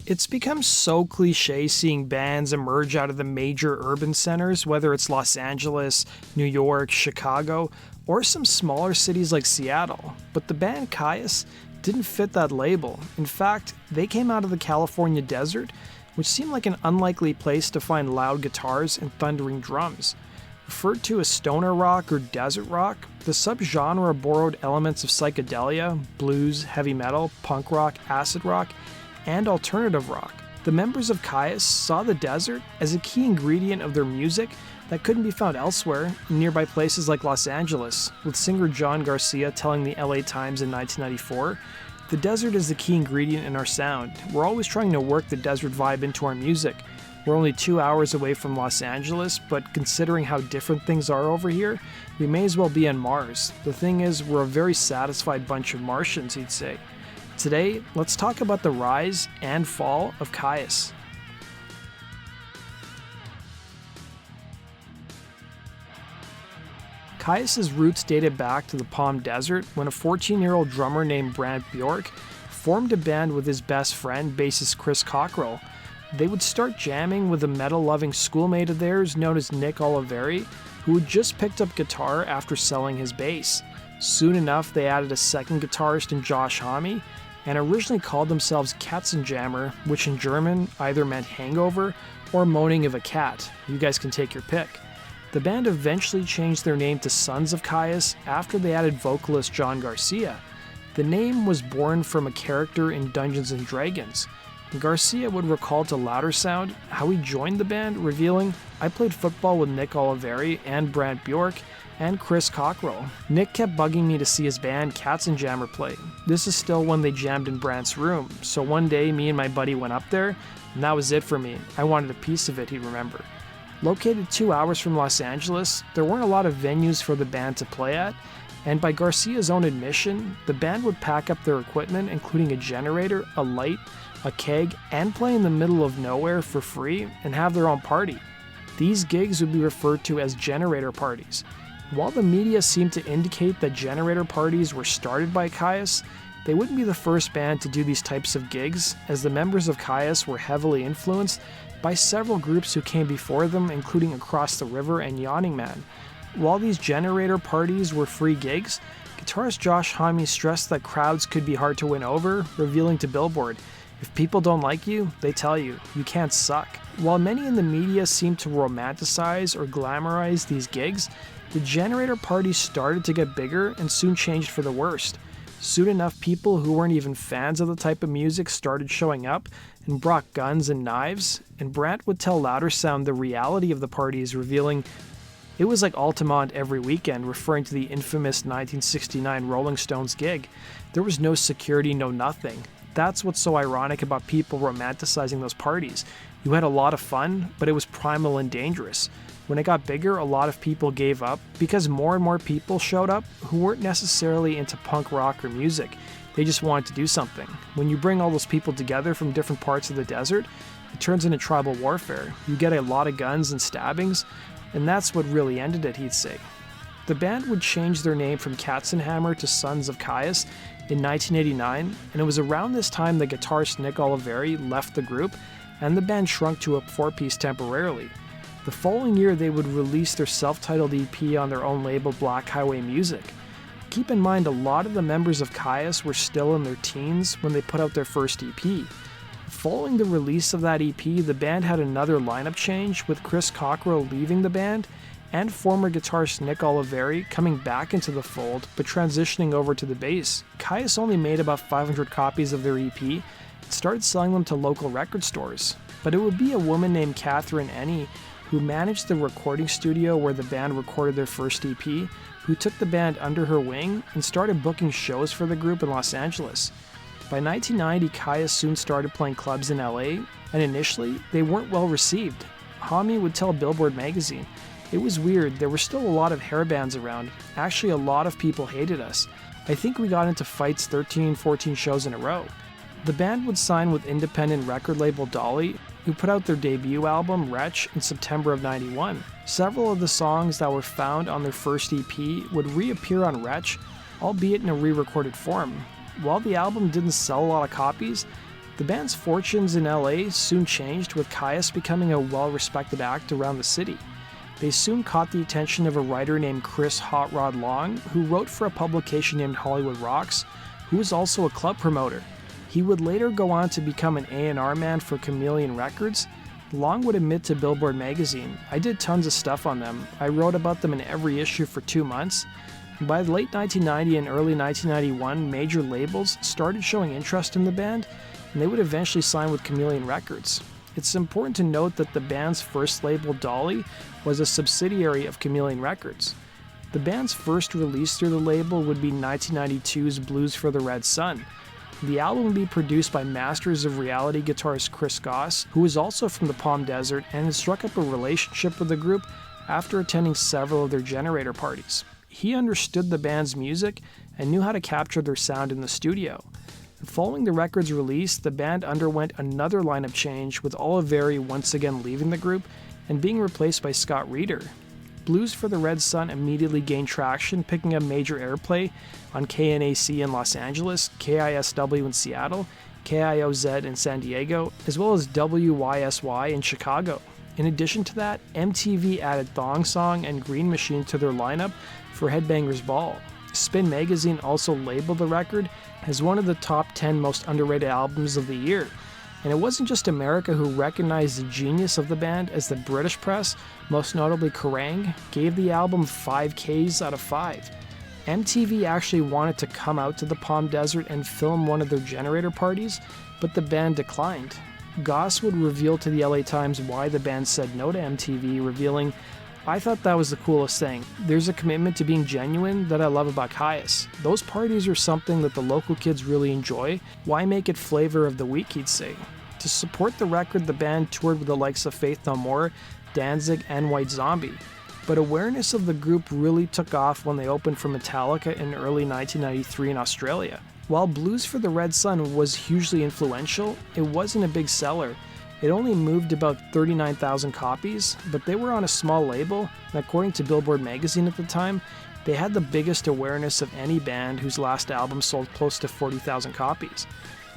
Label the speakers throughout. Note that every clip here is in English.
Speaker 1: It's become so cliche seeing bands emerge out of the major urban centers, whether it's Los Angeles, New York, Chicago, or some smaller cities like Seattle. But the band Kyuss didn't fit that label. In fact, they came out of the California desert, which seemed like an unlikely place to find loud guitars and thundering drums. Referred to as stoner rock or desert rock, the subgenre borrowed elements of psychedelia, blues, heavy metal, punk rock, acid rock, and alternative rock. The members of Kyuss saw the desert as a key ingredient of their music that couldn't be found elsewhere in nearby places like Los Angeles, with singer John Garcia telling the LA Times in 1994, "The desert is the key ingredient in our sound. We're always trying to work the desert vibe into our music. We're only 2 hours away from Los Angeles, but considering how different things are over here, we may as well be on Mars. The thing is, we're a very satisfied bunch of Martians," he'd say. Today, let's talk about the rise and fall of Kyuss. Kyuss's roots dated back to the Palm Desert when a 14-year-old drummer named Brant Bjork formed a band with his best friend, bassist Chris Cockrell. They would start jamming with a metal-loving schoolmate of theirs known as Nick Oliveri, who had just picked up guitar after selling his bass. Soon enough, they added a second guitarist in Josh Homme, and originally called themselves Katzenjammer, which in German either meant hangover or moaning of a cat. You guys can take your pick. The band eventually changed their name to Sons of Kyuss after they added vocalist John Garcia. The name was born from a character in Dungeons & Dragons. Garcia would recall to Louder Sound how he joined the band, revealing, "I played football with Nick Oliveri and Brant Bjork and Chris Cockrell. Nick kept bugging me to see his band Katzenjammer play. This is still when they jammed in Brant's room, so one day me and my buddy went up there, and that was it for me. I wanted a piece of it," he'd remember. Located 2 hours from Los Angeles, there weren't a lot of venues for the band to play at, and by Garcia's own admission, the band would pack up their equipment, including a generator, a light, a keg, and play in the middle of nowhere for free and have their own party. These gigs would be referred to as generator parties. While the media seemed to indicate that generator parties were started by Kyuss, they wouldn't be the first band to do these types of gigs, as the members of Kyuss were heavily influenced by several groups who came before them, including Across the River and Yawning Man. While these generator parties were free gigs, guitarist Josh Homme stressed that crowds could be hard to win over, revealing to Billboard, "If people don't like you, they tell you. You can't suck." While many in the media seemed to romanticize or glamorize these gigs, the generator parties started to get bigger and soon changed for the worst. Soon enough, people who weren't even fans of the type of music started showing up and brought guns and knives, and Brant would tell Louder Sound the reality of the parties, revealing, "It was like Altamont every weekend," referring to the infamous 1969 Rolling Stones gig. "There was no security, no nothing. That's what's so ironic about people romanticizing those parties. You had a lot of fun, but it was primal and dangerous. When it got bigger, a lot of people gave up because more and more people showed up who weren't necessarily into punk rock or music. They just wanted to do something. When you bring all those people together from different parts of the desert, it turns into tribal warfare. You get a lot of guns and stabbings, and that's what really ended it," he'd say. The band would change their name from Katzenhammer to Sons of Kyuss in 1989, and it was around this time that guitarist Nick Oliveri left the group, and the band shrunk to a four-piece temporarily. The following year, they would release their self-titled EP on their own label, Black Highway Music. Keep in mind, a lot of the members of Kyuss were still in their teens when they put out their first EP. Following the release of that EP, the band had another lineup change, with Chris Cockrell leaving the band and former guitarist Nick Oliveri coming back into the fold, but transitioning over to the bass. Kyuss only made about 500 copies of their EP and started selling them to local record stores. But it would be a woman named Catherine Enney, who managed the recording studio where the band recorded their first EP, who took the band under her wing and started booking shows for the group in Los Angeles. By 1990, Kyuss soon started playing clubs in LA, and initially, they weren't well received. Homme would tell Billboard magazine, "It was weird, there were still a lot of hair bands around. Actually, a lot of people hated us. I think we got into fights 13, 14 shows in a row." The band would sign with independent record label Dolly, who put out their debut album, Wretch, in September of '91. Several of the songs that were found on their first EP would reappear on Wretch, albeit in a re-recorded form. While the album didn't sell a lot of copies, the The band's fortunes in LA soon changed, with Kyuss becoming a well-respected act around the city. They soon caught the attention of a writer named Chris Hot Rod Long, who wrote for a publication named Hollywood Rocks, who was also a club promoter. He would later go on to become an A&R man for Chameleon Records. Long would admit to Billboard magazine, "I did tons of stuff on them. I wrote about them in every issue for 2 months." By the late 1990 and early 1991, major labels started showing interest in the band, and they would eventually sign with Chameleon Records. It's important to note that the band's first label, Dolly, was a subsidiary of Chameleon Records. The band's first release through the label would be 1992's Blues for the Red Sun. The album would be produced by Masters of Reality guitarist Chris Goss, who is also from the Palm Desert and had struck up a relationship with the group after attending several of their Generator parties. He understood the band's music and knew how to capture their sound in the studio. Following the record's release, the band underwent another lineup change, with Oliveri once again leaving the group and being replaced by Scott Reeder. Blues for the Red Sun immediately gained traction, picking up major airplay on KNAC in Los Angeles, KISW in Seattle, KIOZ in San Diego, as well as WYSY in Chicago. In addition to that, MTV added Thong Song and Green Machine to their lineup for Headbangers Ball. Spin Magazine also labeled the record as one of the top 10 most underrated albums of the year. And it wasn't just America who recognized the genius of the band, as the British press, most notably Kerrang, gave the album 5 Ks out of 5. MTV actually wanted to come out to the Palm Desert and film one of their Generator parties, but the band declined. Goss would reveal to the LA Times why the band said no to MTV, revealing, "I thought that was the coolest thing. There's a commitment to being genuine that I love about Kyuss. Those parties are something that the local kids really enjoy. Why make it flavor of the week," he'd say. To support the record, the band toured with the likes of Faith No More, Danzig, and White Zombie. But awareness of the group really took off when they opened for Metallica in early 1993 in Australia. While Blues for the Red Sun was hugely influential, it wasn't a big seller. It only moved about 39,000 copies, but they were on a small label, and according to Billboard magazine at the time, they had the biggest awareness of any band whose last album sold close to 40,000 copies.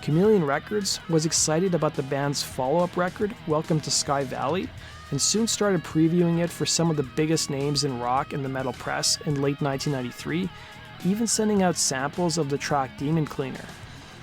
Speaker 1: Chameleon Records was excited about the band's follow-up record, Welcome to Sky Valley, and soon started previewing it for some of the biggest names in rock and the metal press in late 1993, even sending out samples of the track Demon Cleaner.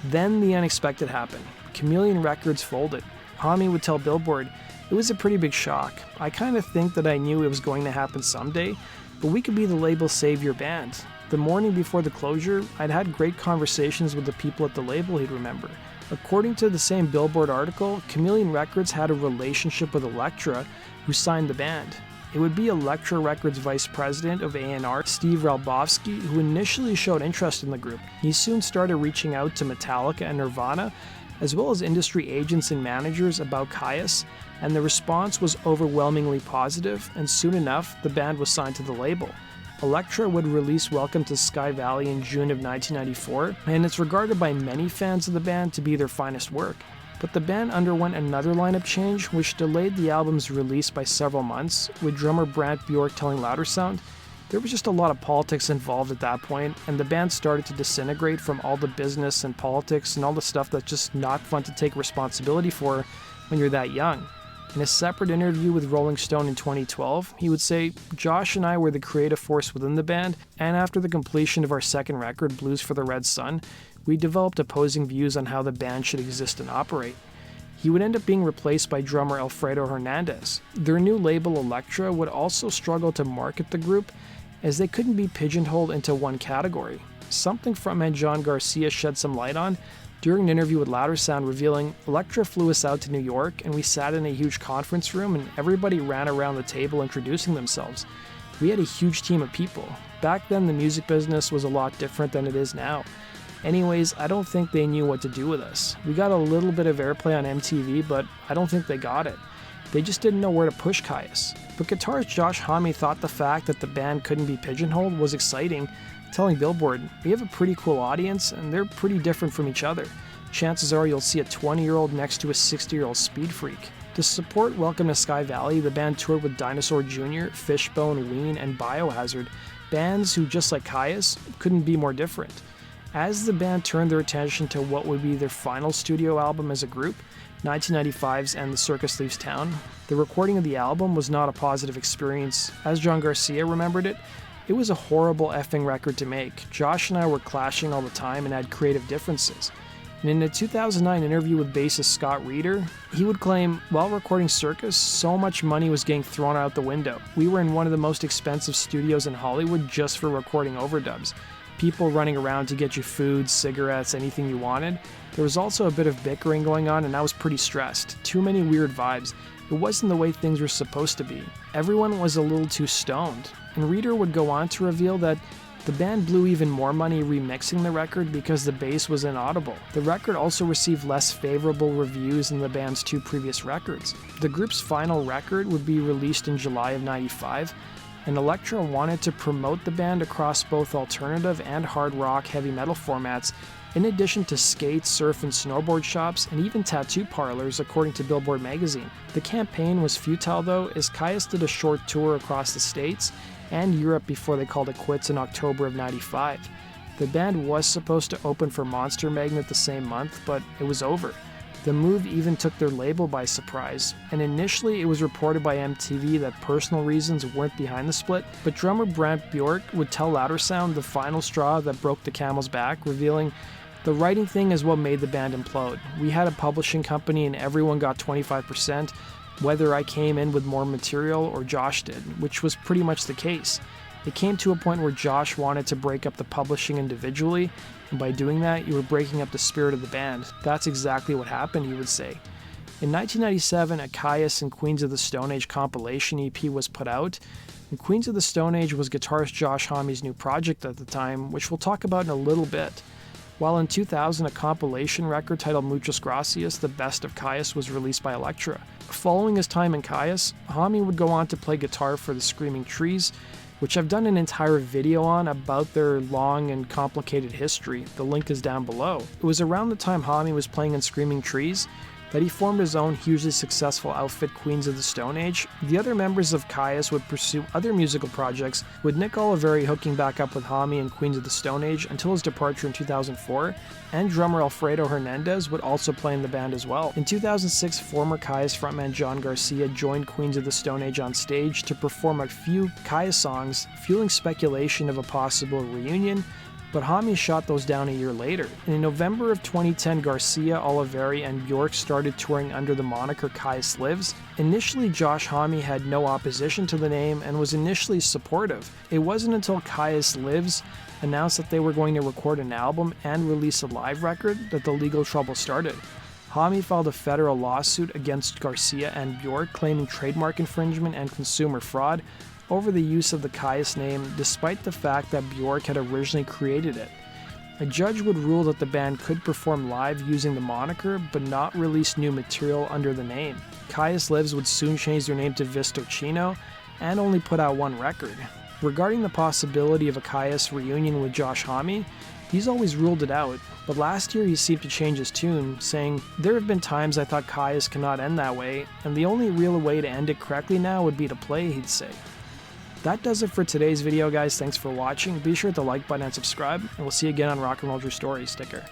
Speaker 1: Then the unexpected happened. Chameleon Records folded. Homme would tell Billboard, "It was a pretty big shock. I kind of think that I knew it was going to happen someday, but we could be the label's savior band." The morning before the closure, I'd had great conversations with the people at the label, he'd remember. According to the same Billboard article, Chameleon Records had a relationship with Elektra, who signed the band. It would be Elektra Records Vice President of A&R, Steve Ralbovsky, who initially showed interest in the group. He soon started reaching out to Metallica and Nirvana, as well as industry agents and managers about Kyuss, and the response was overwhelmingly positive, and soon enough, the band was signed to the label. Elektra would release Welcome to Sky Valley in June of 1994, and it's regarded by many fans of the band to be their finest work. But the band underwent another lineup change, which delayed the album's release by several months, with drummer Brant Bjork telling Louder Sound, "There was just a lot of politics involved at that point, and the band started to disintegrate from all the business and politics and all the stuff that's just not fun to take responsibility for when you're that young." In a separate interview with Rolling Stone in 2012, he would say, "Josh and I were the creative force within the band, and after the completion of our second record, Blues for the Red Sun, we developed opposing views on how the band should exist and operate." He would end up being replaced by drummer Alfredo Hernandez. Their new label, Elektra, would also struggle to market the group, as they couldn't be pigeonholed into one category. Something frontman John Garcia shed some light on during an interview with Louder Sound, revealing, "Elektra flew us out to New York, and we sat in a huge conference room, and everybody ran around the table introducing themselves. We had a huge team of people. Back then, the music business was a lot different than it is now. Anyways, I don't think they knew what to do with us. We got a little bit of airplay on MTV, but I don't think they got it. They just didn't know where to push Kyuss." But guitarist Josh Homme thought the fact that the band couldn't be pigeonholed was exciting, telling Billboard, "We have a pretty cool audience, and they're pretty different from each other. Chances are you'll see a 20-year-old next to a 60-year-old speed freak." To support Welcome to Sky Valley, the band toured with Dinosaur Jr., Fishbone, Ween, and Biohazard, bands who, just like Kyuss, couldn't be more different. As the band turned their attention to what would be their final studio album as a group, 1995's And the Circus Leaves Town, the recording of the album was not a positive experience. As John Garcia remembered it, it was a horrible effing record to make. Josh and I were clashing all the time and had creative differences. And in a 2009 interview with bassist Scott Reeder, he would claim, while recording Circus, so much money was getting thrown out the window. We were in one of the most expensive studios in Hollywood just for recording overdubs. People running around to get you food, cigarettes, anything you wanted. There was also a bit of bickering going on, and I was pretty stressed. Too many weird vibes. It wasn't the way things were supposed to be. Everyone was a little too stoned. And Reeder would go on to reveal that the band blew even more money remixing the record because the bass was inaudible. The record also received less favorable reviews than the band's two previous records. The group's final record would be released in July of '95, and Elektra wanted to promote the band across both alternative and hard rock heavy metal formats, in addition to skate, surf, and snowboard shops, and even tattoo parlors, according to Billboard magazine. The campaign was futile though, as Kyuss did a short tour across the States and Europe before they called it quits in October of '95. The band was supposed to open for Monster Magnet the same month, but it was over. The move even took their label by surprise, and initially it was reported by MTV that personal reasons weren't behind the split, but drummer Brant Bjork would tell Louder Sound the final straw that broke the camel's back, revealing, "The writing thing is what made the band implode. We had a publishing company and everyone got 25%, whether I came in with more material or Josh did," which was pretty much the case. It came to a point where Josh wanted to break up the publishing individually, and by doing that, you were breaking up the spirit of the band. That's exactly what happened, he would say. In 1997, a Kyuss and Queens of the Stone Age compilation EP was put out, and Queens of the Stone Age was guitarist Josh Homme's new project at the time, which we'll talk about in a little bit. While in 2000, a compilation record titled Muchas Gracias, The Best of Kyuss, was released by Elektra. Following his time in Kyuss, Homme would go on to play guitar for the Screaming Trees, which I've done an entire video on about their long and complicated history. The link is down below. It was around the time Homme was playing in Screaming Trees that he formed his own hugely successful outfit, Queens of the Stone Age. The other members of Kyuss would pursue other musical projects, with Nick Oliveri hooking back up with Homme and Queens of the Stone Age until his departure in 2004, and drummer Alfredo Hernandez would also play in the band as well. In 2006, former Kyuss frontman John Garcia joined Queens of the Stone Age on stage to perform a few Kyuss songs, fueling speculation of a possible reunion, but Homme shot those down a year later. And in November of 2010, Garcia, Oliveri, and Bjork started touring under the moniker Kyuss Lives. Initially, Josh Homme had no opposition to the name and was initially supportive. It wasn't until Kyuss Lives announced that they were going to record an album and release a live record that the legal trouble started. Homme filed a federal lawsuit against Garcia and Bjork, claiming trademark infringement and consumer fraud over the use of the Kyuss name, despite the fact that Bjork had originally created it. A judge would rule that the band could perform live using the moniker, but not release new material under the name. Kyuss Lives would soon change their name to Vistocino, and only put out one record. Regarding the possibility of a Kyuss reunion with Josh Homme, he's always ruled it out, but last year he seemed to change his tune, saying, "There have been times I thought Kyuss cannot end that way, and the only real way to end it correctly now would be to play," he'd say. That does it for today's video, guys. Thanks for watching. Be sure to like button and subscribe, and we'll see you again on Rock and Roll True Stories. Take care.